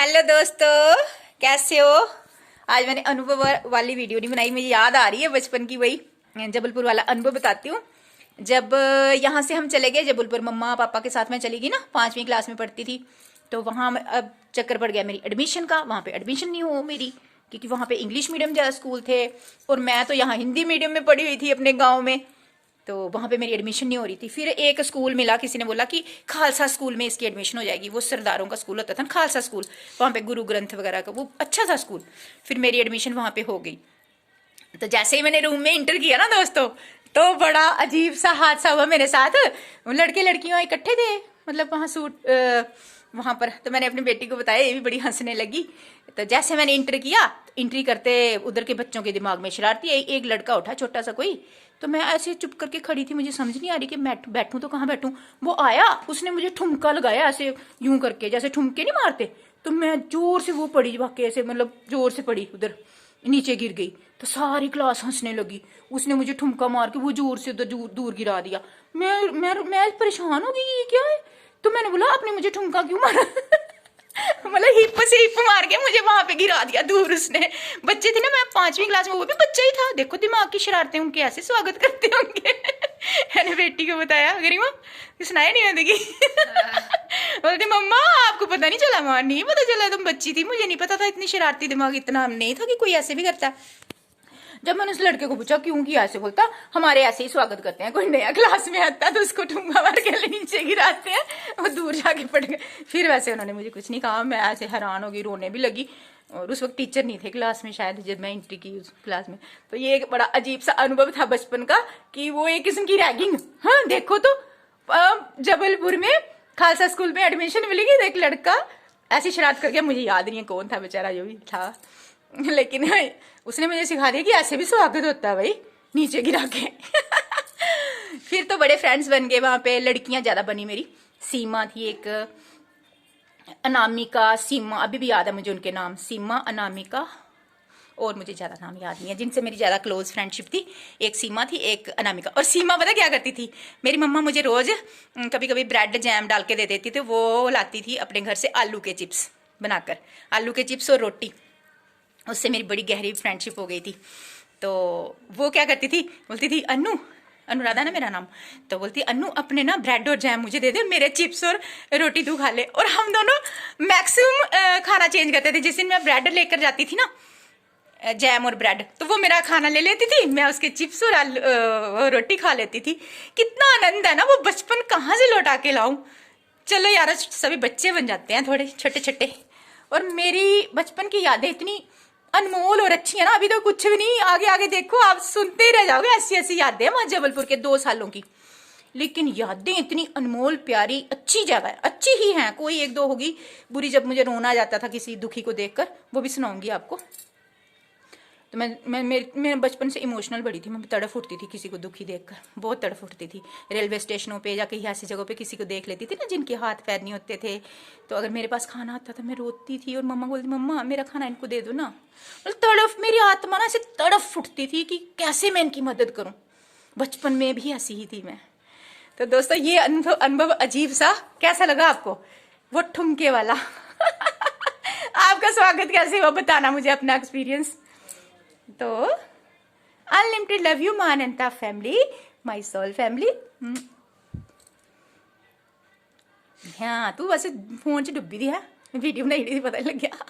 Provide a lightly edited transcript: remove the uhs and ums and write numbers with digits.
Hello दोस्तों, कैसे हो। आज मैंने अनुभव वाली वीडियो नहीं बनाई, मुझे याद आ रही है बचपन की वही जबलपुर वाला अनुभव बताती हूँ। जब यहाँ से हम चले गए जबलपुर, मम्मा पापा के साथ मैं चली गई ना, 5वीं क्लास में पढ़ती थी। तो वहाँ अब चक्कर पड़ गया मेरी एडमिशन का। वहाँ पे एडमिशन नहीं हो मेरी, क्योंकि वहाँ पे इंग्लिश मीडियम ज़्यादा स्कूल थे और मैं तो यहाँ हिंदी मीडियम में पढ़ी हुई थी अपने गाँव में। तो वहाँ पे मेरी एडमिशन नहीं हो रही थी। फिर एक स्कूल मिला, किसी ने बोला कि खालसा स्कूल में इसकी एडमिशन हो जाएगी। वो सरदारों का स्कूल होता था ना, खालसा स्कूल, वहाँ पे गुरु ग्रंथ वगैरह का, वो अच्छा था स्कूल। फिर मेरी एडमिशन वहाँ पे हो गई। तो जैसे ही मैंने रूम में इंटर किया ना दोस्तों, तो बड़ा अजीब सा हादसा हुआ मेरे साथ। लड़के लड़कियाँ इकट्ठे थे, मतलब वहाँ वहाँ पर। तो मैंने अपनी बेटी को बताया, ये भी बड़ी हंसने लगी। तो जैसे मैंने इंटर किया, एंट्री करते उधर के बच्चों के दिमाग में शरारती एक लड़का उठा, छोटा सा कोई। तो मैं ऐसे चुप करके खड़ी थी, मुझे समझ नहीं आ रही कि मैं बैठूं तो कहाँ बैठूं। वो आया, उसने मुझे ठुमका लगाया ऐसे यूं करके, जैसे ठुमके नहीं मारते। तो मैं जोर से वो पड़ी वाकई ऐसे, मतलब जोर से पड़ी, उधर नीचे गिर गई। तो सारी क्लास हंसने लगी। उसने मुझे ठुमका मार के वो जोर से उधर दूर गिरा दिया। मैं परेशान हो गई, ये क्या है। तो मैंने बोला, आपने मुझे ठुमका क्यों मारा। मतलब हिप से हिप मार के मुझे वहां पे गिरा दिया दूर। उसने, बच्चे थे ना, मैं 5वीं क्लास में, वो भी बच्चा ही था। देखो दिमाग की शरारतें, उनके ऐसे स्वागत करते होंगे। मैंने बेटी को बताया, गरिमा सुनाया नहीं मैं देखी। बोलती मम्मा आपको पता नहीं चला। मां नहीं पता चला, तुम बच्ची थी, मुझे नहीं पता था। इतनी शरारती दिमाग इतना नहीं था कि कोई ऐसे भी करता है। जब मैंने उस लड़के को पूछा क्यों किया, ऐसे बोलता हमारे ऐसे ही स्वागत करते हैं, कोई नया क्लास में आता तो उसको ठुंगा मार के नीचे गिराते हैं, वो दूर जाके पड़ गए। फिर वैसे उन्होंने मुझे कुछ नहीं कहा, मैं ऐसे हैरान हो गई, रोने भी लगी। और उस वक्त टीचर नहीं थे क्लास में शायद, जब मैं एंट्री की उस क्लास में। तो ये एक बड़ा अजीब सा अनुभव था बचपन का, कि वो एक किस्म की रैगिंग। हाँ देखो तो, जबलपुर में खालसा स्कूल में एडमिशन मिलेगी, एक लड़का ऐसी शरारत कर गया। मुझे याद नहीं है कौन था बेचारा, जो भी था, लेकिन उसने मुझे सिखा दिया कि ऐसे भी स्वागत होता है भाई, नीचे गिरा के। फिर तो बड़े फ्रेंड्स बन गए वहां पे, लड़कियां ज्यादा बनी मेरी। सीमा थी एक, अनामिका, सीमा, अभी भी याद है मुझे उनके नाम, सीमा, अनामिका, और मुझे ज्यादा नाम याद नहीं है जिनसे मेरी ज्यादा क्लोज फ्रेंडशिप थी। एक सीमा थी, एक अनामिका। और सीमा पता क्या करती थी, मेरी मम्मा मुझे रोज कभी कभी ब्रेड जैम डाल के दे देती थी। वो लाती थी अपने घर से आलू के चिप्स बनाकर, आलू के चिप्स और रोटी। उससे मेरी बड़ी गहरी फ्रेंडशिप हो गई थी। तो वो क्या करती थी, बोलती थी अनुराधा ना मेरा नाम, तो बोलती अन्नू अपने ना ब्रेड और जैम मुझे दे दे, मेरे चिप्स और रोटी तू खा ले। और हम दोनों मैक्सिमम खाना चेंज करते थे। जिस दिन मैं ब्रेड लेकर जाती थी ना, जैम और ब्रेड, तो वो मेरा खाना ले लेती थी, मैं उसके चिप्स और रोटी खा लेती थी। कितना आनंद है ना, वो बचपन कहाँ से लौटा के लाऊं। चलो यार, सभी बच्चे बन जाते हैं थोड़े छोटे छोटे। और मेरी बचपन की यादें इतनी अनमोल और अच्छी है ना, अभी तो कुछ भी नहीं, आगे आगे देखो आप सुनते ही रह जाओगे। ऐसी ऐसी यादें हैं वहां जबलपुर के 2 सालों की, लेकिन यादें इतनी अनमोल प्यारी अच्छी जगह है, अच्छी ही हैं। कोई एक दो होगी बुरी, जब मुझे रोना आ जाता था किसी दुखी को देखकर, वो भी सुनाऊंगी आपको। तो मैं बचपन से इमोशनल बड़ी थी, मैं तड़फ उठती थी किसी को दुखी देखकर, बहुत तड़फ उठती थी। रेलवे स्टेशनों पे या कहीं ऐसी जगहों पे किसी को देख लेती थी ना जिनके हाथ पैर नहीं होते थे, तो अगर मेरे पास खाना आता था मैं रोती थी, और मम्मा बोलती मम्मा मेरा खाना इनको दे दो ना। मतलब तड़फ, मेरी आत्मा ना ऐसे तड़फ उठती थी कि कैसे मैं इनकी मदद करूं। बचपन में भी ऐसी ही थी मैं। तो दोस्तों ये अनुभव अजीब सा कैसा लगा आपको, वो ठुमके वाला। आपका स्वागत कैसे हुआ, बताना मुझे अपना एक्सपीरियंस। तो अनलिमिटेड लव यू मानंता फैमिली, माय सोल फैमिली। हाँ तू वैसे फोन च डुब्बी दी है, वीडियो बनाई दी, पता लग गया।